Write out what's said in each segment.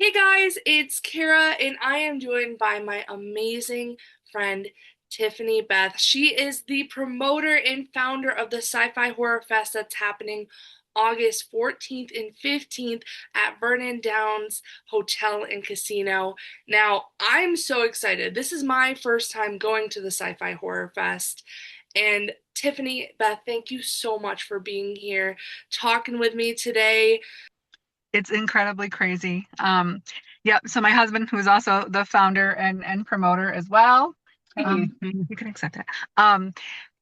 Hey guys, it's Kara, and I am joined by my amazing friend Tiffani-Beth. She is the promoter and founder of the Sci-Fi Horror Fest that's happening August 14th and 15th at Vernon Downs Hotel and Casino. Now, I'm so excited. This is my first time going to the Sci-Fi Horror Fest. And Tiffani-Beth, thank you so much for being here, talking with me today. It's incredibly crazy. Yeah, so my husband, who is also the founder and promoter as well, you can accept it.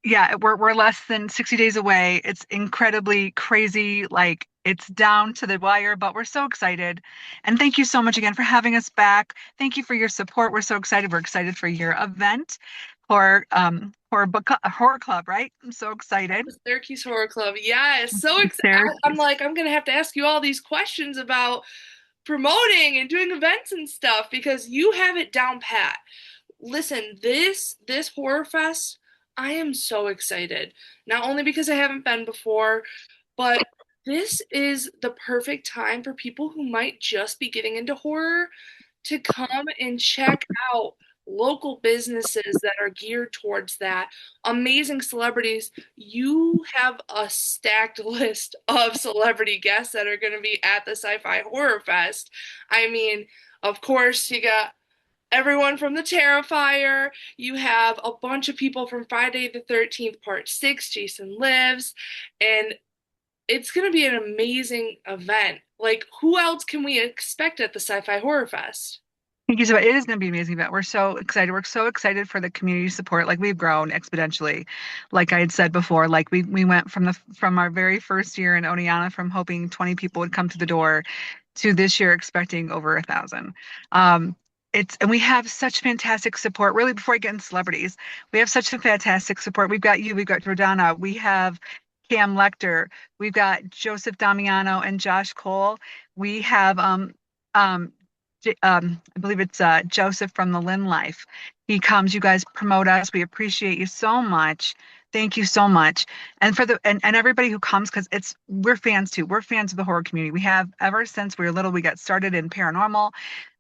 Yeah, we're less than 60 days away. It's incredibly crazy, like it's down to the wire, but we're so excited. And thank you so much again for having us back. Thank you for your support. We're so excited. We're excited for your event, horror club, right? I'm so excited. Syracuse Horror Club. Yes, so excited. There. I'm like, I'm gonna have to ask you all these questions about promoting and doing events and stuff because you have it down pat. Listen, this horror fest, I am so excited. Not only because I haven't been before, but this is the perfect time for people who might just be getting into horror to come and check out local businesses that are geared towards that. Amazing celebrities. You have a stacked list of celebrity guests that are going to be at the Sci-Fi Horror Fest. I mean, of course, you got everyone from the Terrifier. You have a bunch of people from Friday the 13th, Part 6, Jason Lives, and it's going to be an amazing event. Like, who else can we expect at the Sci-Fi Horror Fest? Thank you so much. It is going to be an amazing event. We're so excited. We're so excited for the community support. Like we've grown exponentially. Like I had said before, like we went from our very first year in Oneonta from hoping 20 people would come to the door to this year expecting over 1,000. And we have such fantastic support. Really, before I get into celebrities, we have such a fantastic support. We've got you, we've got Jordana, we have Cam Lecter, we've got Joseph Damiano and Josh Cole. We have um I believe it's Joseph from the Lynn Life. He comes, you guys promote us. We appreciate you so much. Thank you so much. And for and everybody who comes, because we're fans too. We're fans of the horror community. We have ever since we were little, we got started in paranormal,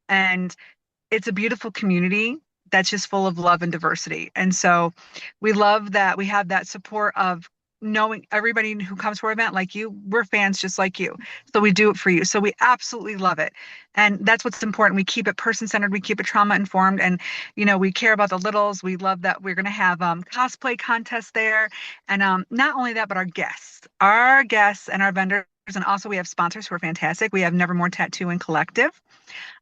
and it's a beautiful community that's just full of love and diversity. And so we love that we have that support of knowing everybody who comes to our event like you, we're fans just like you. So we do it for you. So we absolutely love it. And that's what's important. We keep it person-centered, we keep it trauma informed, and we care about the littles. We love that we're gonna have cosplay contests there. And not only that, but our guests and our vendors, and also we have sponsors who are fantastic. We have Nevermore Tattoo and Collective.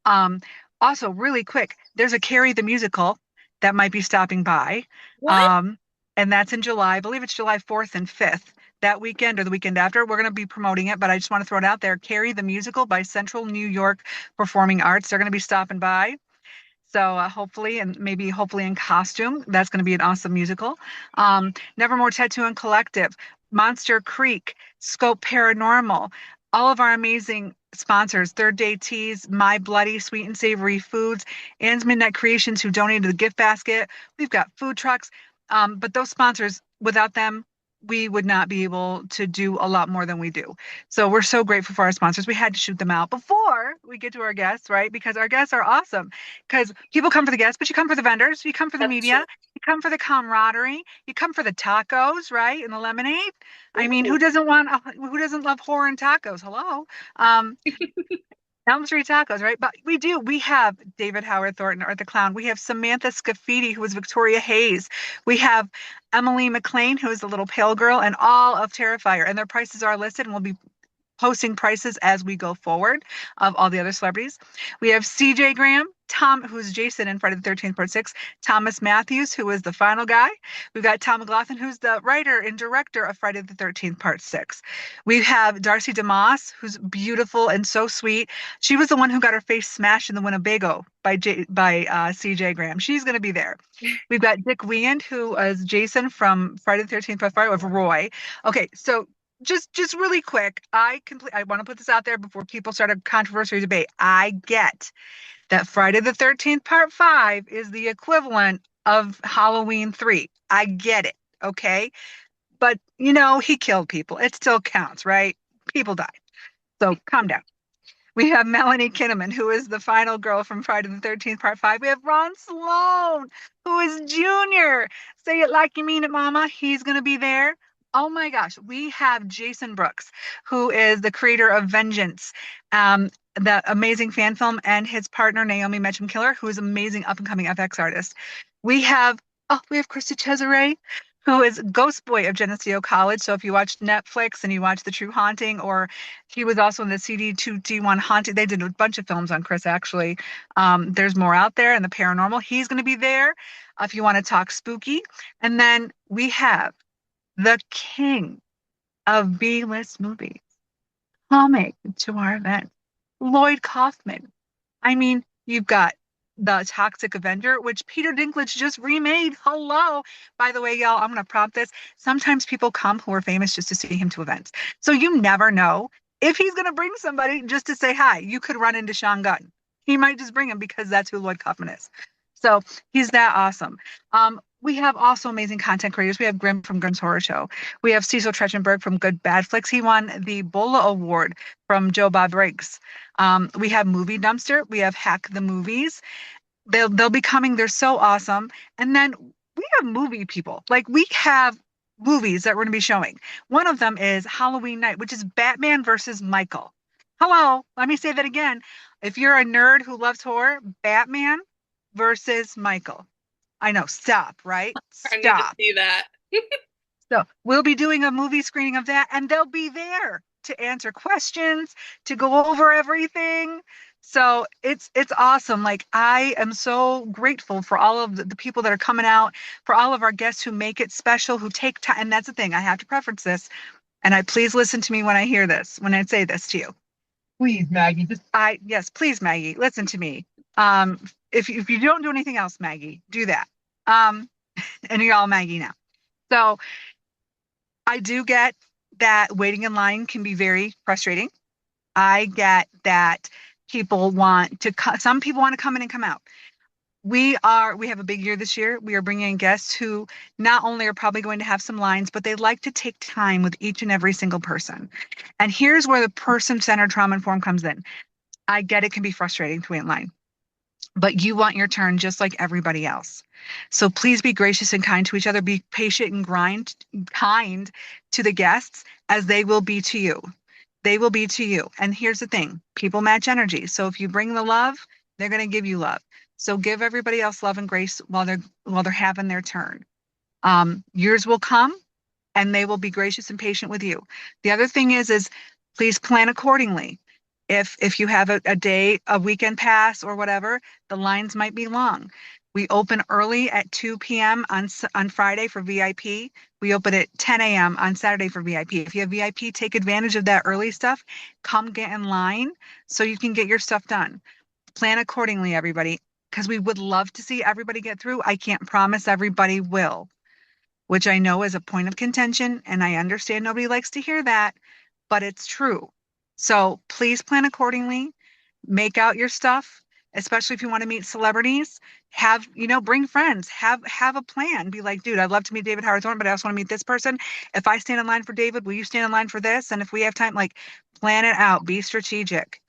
Um, Also, really quick, there's a Carrie the musical that might be stopping by. What? Um, and that's in July. I believe it's July 4th and 5th. That weekend or the weekend after, we're going to be promoting it, but I just want to throw it out there. Carrie the musical by Central New York Performing Arts. They're going to be stopping by. So hopefully, and maybe hopefully in costume, that's going to be an awesome musical. Nevermore Tattoo and Collective, Monster Creek, Scope Paranormal, all of our amazing sponsors, Third Day Teas, My Bloody Sweet and Savory Foods, Ann's Midnight Creations, who donated the gift basket. We've got food trucks. But those sponsors, without them, we would not be able to do a lot more than we do. So we're so grateful for our sponsors. We had to shoot them out before we get to our guests, right? Because our guests are awesome. Because people come for the guests, but you come for the vendors, you come for the That's media, true. you come for the camaraderie, you come for the tacos, right? And the lemonade. I mean, Ooh. who doesn't love horror and tacos? Hello. Um, Elm Street Tacos, right? But we do. We have David Howard Thornton, or the clown. We have Samantha Scafidi, who is Victoria Hayes. We have Emily McLean, who is the little pale girl, and all of Terrifier. And their prices are listed, and we'll be posting prices as we go forward of all the other celebrities. We have CJ Graham, who's Jason in Friday the 13th, Part 6, Thomas Matthews, who is the final guy. We've got Tom McLaughlin, who's the writer and director of Friday the 13th, Part 6. We have Darcy DeMoss, who's beautiful and so sweet. She was the one who got her face smashed in the Winnebago by CJ Graham. She's going to be there. We've got Dick Weand, who is Jason from Friday the 13th, Part 5 of Roy. Okay, so just really quick, I want to put this out there before people start a controversial debate. I get that Friday the 13th part 5 is the equivalent of Halloween 3. I get it, okay? But he killed people. It still counts, right? People died. So calm down. We have Melanie Kinnaman, who is the final girl from Friday the 13th, Part 5. We have Ron Sloan, who is Junior. Say it like you mean it, Mama. He's going to be there. Oh my gosh. We have Jason Brooks, who is the creator of Vengeance, um, the amazing fan film, and his partner, Naomi Metcham Killer, who is an amazing up and coming FX artist. We have, oh, we have Krista Cesare, who is Ghost Boy of Geneseo College. So if you watch Netflix and you watch The True Haunting, or he was also in the CD2D1 Haunted, they did a bunch of films on Chris, actually. There's more out there and the paranormal. He's going to be there if you want to talk spooky. And then we have the king of B-list movies coming to our event, Lloyd Kaufman. I mean, you've got the Toxic Avenger, which Peter Dinklage just remade. Hello. By the way, y'all, I'm going to prompt this. Sometimes people come who are famous just to see him to events. So you never know if he's going to bring somebody just to say hi. You could run into Sean Gunn. He might just bring him because that's who Lloyd Kaufman is. So he's that awesome. We have also amazing content creators. We have Grim from Grimm's Horror Show. We have Cecil Tretchenberg from Good Bad Flicks. He won the Bola Award from Joe Bob Briggs. We have Movie Dumpster. We have Hack the Movies. They'll be coming. They're so awesome. And then we have movie people. Like we have movies that we're going to be showing. One of them is Halloween Night, which is Batman versus Michael. Hello, let me say that again. If you're a nerd who loves horror, Batman versus Michael. I know, stop, right? I need to Stop. see that. So we'll be doing a movie screening of that, and they'll be there to answer questions, to go over everything. So it's awesome. Like I am so grateful for all of the people that are coming out, for all of our guests who make it special, who take time. And that's the thing, I have to preference this. And I please listen to me when I hear this, when I say this to you. Please, Maggie, just yes, please, Maggie, listen to me. If you don't do anything else, Maggie, do that. Um, and you're all Maggie now. So I do get that waiting in line can be very frustrating. I get that people want to, some people want to come in and come out. We have a big year this year. We are bringing in guests who not only are probably going to have some lines, but they like to take time with each and every single person. And here's where the person-centered trauma informed comes in. I get it can be frustrating to wait in line, but you want your turn just like everybody else. So please be gracious and kind to each other. Be patient and kind to the guests as they will be to you. They will be to you. And here's the thing, people match energy. So if you bring the love, they're going to give you love. So give everybody else love and grace while they're having their turn. Yours will come and they will be gracious and patient with you. The other thing is please plan accordingly. If you have a day, a weekend pass or whatever, the lines might be long. We open early at 2 p.m. on Friday for VIP. We open at 10 a.m. on Saturday for VIP. If you have VIP, take advantage of that early stuff. Come get in line so you can get your stuff done. Plan accordingly, everybody, because we would love to see everybody get through. I can't promise everybody will, which I know is a point of contention, and I understand nobody likes to hear that, but it's true. So please plan accordingly, make out your stuff, especially if you want to meet celebrities. Bring friends, have a plan. Be like, dude, I'd love to meet David Howard Thornton, but I also want to meet this person. If I stand in line for David, will you stand in line for this? And if we have time, like plan it out, be strategic.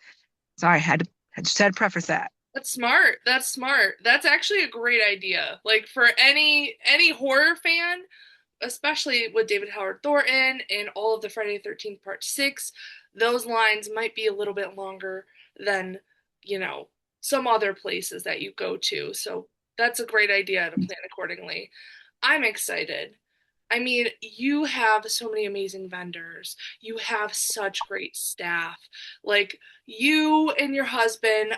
Sorry, I just had to preface that. That's smart. That's smart. That's actually a great idea. Like for any horror fan, especially with David Howard Thornton and all of the Friday the 13th Part 6, those lines might be a little bit longer than, you know, some other places that you go to. So that's a great idea to plan accordingly. I'm excited. I mean, you have so many amazing vendors. You have such great staff. Like, you and your husband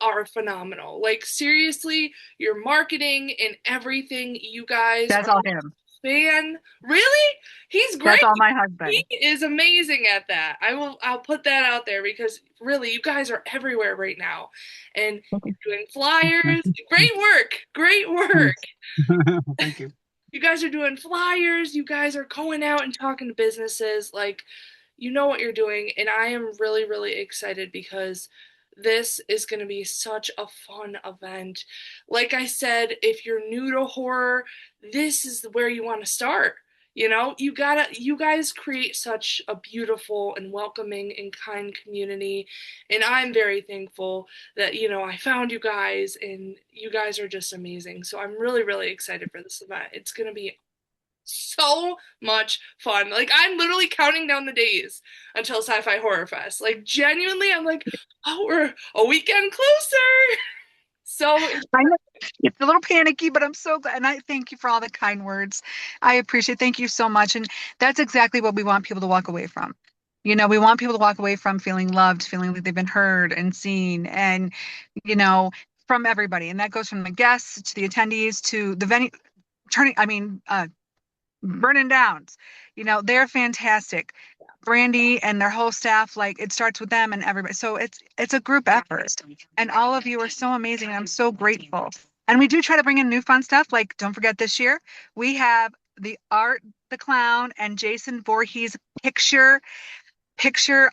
are phenomenal. Like, seriously, your marketing and everything, you guys That's are all him. fan. Really? He's That's great. all my He husband. is amazing at that. I'll put that out there because really you guys are everywhere right now. And you're doing flyers. Great work. Great work. Thanks. Thank you. You guys are doing flyers. You guys are going out and talking to businesses. Like, you know what you're doing. And I am really, really excited because this is going to be such a fun event. Like I said, if you're new to horror, this is where you want to start. You guys create such a beautiful and welcoming and kind community. And I'm very thankful that, I found you guys and you guys are just amazing. So I'm really, really excited for this event. It's going to be so much fun. Like, I'm literally counting down the days until Sci-Fi Horror Fest. Like, genuinely, I'm like, oh, we're a weekend closer. So I know it's a little panicky, but I'm so glad. And I thank you for all the kind words. I appreciate. Thank you so much. And that's exactly what we want people to walk away from. We want people to walk away from feeling loved, feeling like they've been heard and seen, and you know, from everybody. And that goes from the guests to the attendees to the venue. Burning Downs. They're fantastic. Brandy and their whole staff, like it starts with them and everybody. So it's a group effort. And all of you are so amazing. And I'm so grateful. And we do try to bring in new fun stuff. Like, don't forget this year, we have the Art the Clown and Jason Voorhees picture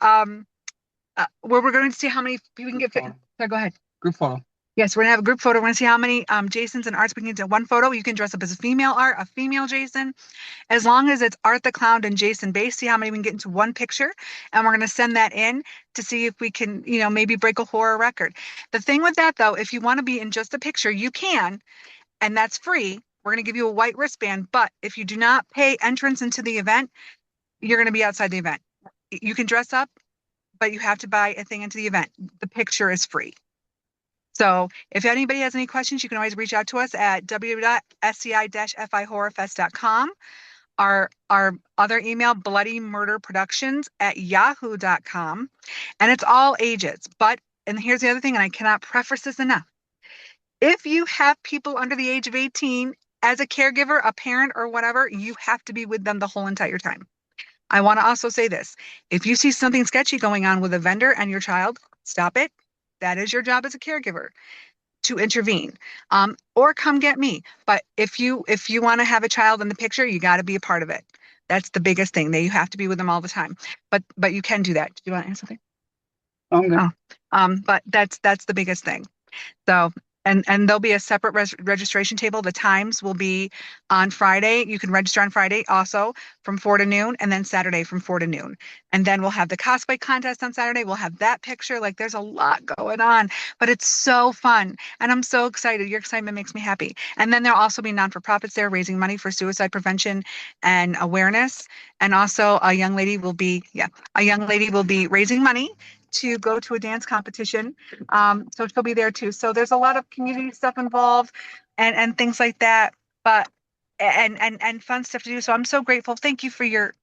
where we're going to see how many we can get. So go ahead. Group photo. Yes, we're gonna have a group photo. We're gonna see how many Jasons and Arts we can get in one photo. You can dress up as a female Art, a female Jason, as long as it's Art the Clown and Jason base. See how many we can get into one picture, and we're gonna send that in to see if we can, maybe break a horror record. The thing with that though, if you want to be in just a picture, you can, and that's free. We're gonna give you a white wristband, but if you do not pay entrance into the event, you're gonna be outside the event. You can dress up, but you have to buy a thing into the event. The picture is free. So if anybody has any questions, you can always reach out to us at www.sci-fihorrorfest.com. Our other email, bloodymurderproductions@yahoo.com. And it's all ages. And here's the other thing, and I cannot preface this enough. If you have people under the age of 18 as a caregiver, a parent, or whatever, you have to be with them the whole entire time. I want to also say this. If you see something sketchy going on with a vendor and your child, stop it. That is your job as a caregiver to intervene, or come get me. But if you want to have a child in the picture, you got to be a part of it. That's the biggest thing. That you have to be with them all the time. But you can do that. Do you want to add something? I'm good. Oh, but that's the biggest thing. So, and there'll be a separate registration table. The times will be on Friday. You can register on Friday also from 4 to noon, and then Saturday from 4 to noon. And then we'll have the cosplay contest on Saturday. We'll have that picture. Like, there's a lot going on, but it's so fun. And I'm so excited. Your excitement makes me happy. And then there'll also be non-for-profits there raising money for suicide prevention and awareness. And also a young lady will be raising money to go to a dance competition, so she'll be there too. So there's a lot of community stuff involved, and things like that. But and fun stuff to do. So I'm so grateful. Thank you for your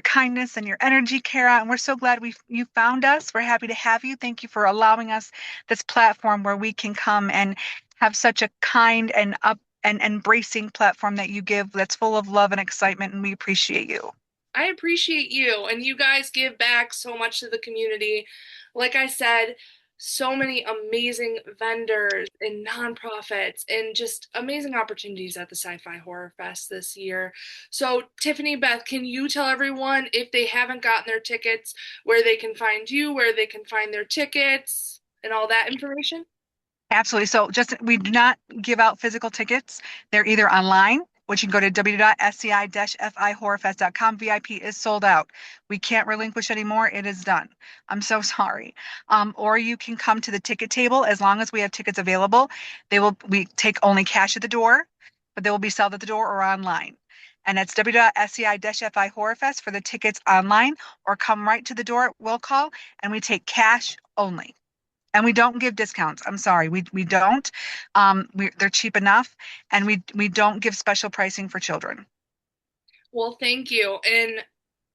kindness and your energy, Kara. And we're so glad you found us. We're happy to have you. Thank you for allowing us this platform where we can come and have such a kind and up and embracing platform that you give, that's full of love and excitement, and we appreciate you. I appreciate you, and you guys give back so much to the community. Like I said, so many amazing vendors and nonprofits and just amazing opportunities at the Sci-Fi Horror Fest this year. So, Tiffani-Beth, can you tell everyone, if they haven't gotten their tickets, where they can find you, where they can find their tickets, and all that information? Absolutely. So we do not give out physical tickets. They're either online, which you can go to www.sci-fihorrorfest.com. VIP is sold out. We can't relinquish anymore. It is done. I'm so sorry. Or you can come to the ticket table as long as we have tickets available. We take only cash at the door, but they will be sold at the door or online. And that's www.sci-fi-horrorfest for the tickets online, or come right to the door at will call, and we take cash only. And we don't give discounts. I'm sorry, we don't. They're cheap enough, and we don't give special pricing for children. Well, thank you. And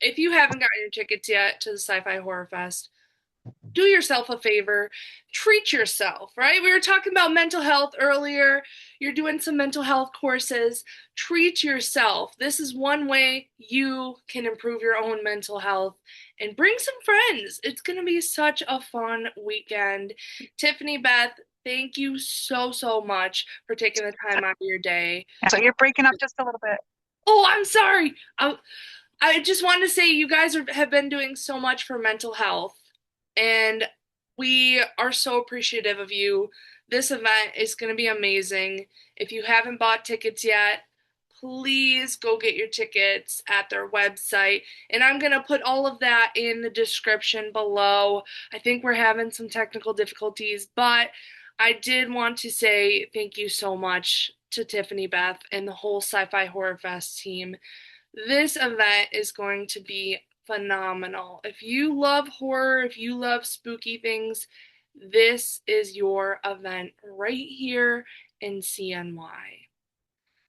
if you haven't gotten your tickets yet to the Sci-Fi Horror Fest, do yourself a favor, treat yourself, right? We were talking about mental health earlier. You're doing some mental health courses. Treat yourself. This is one way you can improve your own mental health, and bring some friends. It's going to be such a fun weekend. Tiffani-Beth, thank you so, so much for taking the time out of your day. So you're breaking up just a little bit. Oh, I'm sorry. I just wanted to say you guys have been doing so much for mental health, and we are so appreciative of you. This event is going to be amazing. If you haven't bought tickets yet, please go get your tickets at their website. And I'm going to put all of that in the description below. I think we're having some technical difficulties, but I did want to say thank you so much to Tiffani-Beth and the whole Sci-Fi Horror Fest team. This event is going to be phenomenal. If you love horror, if you love spooky things, this is your event right here in CNY.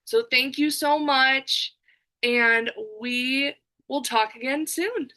So thank you so much, and we will talk again soon.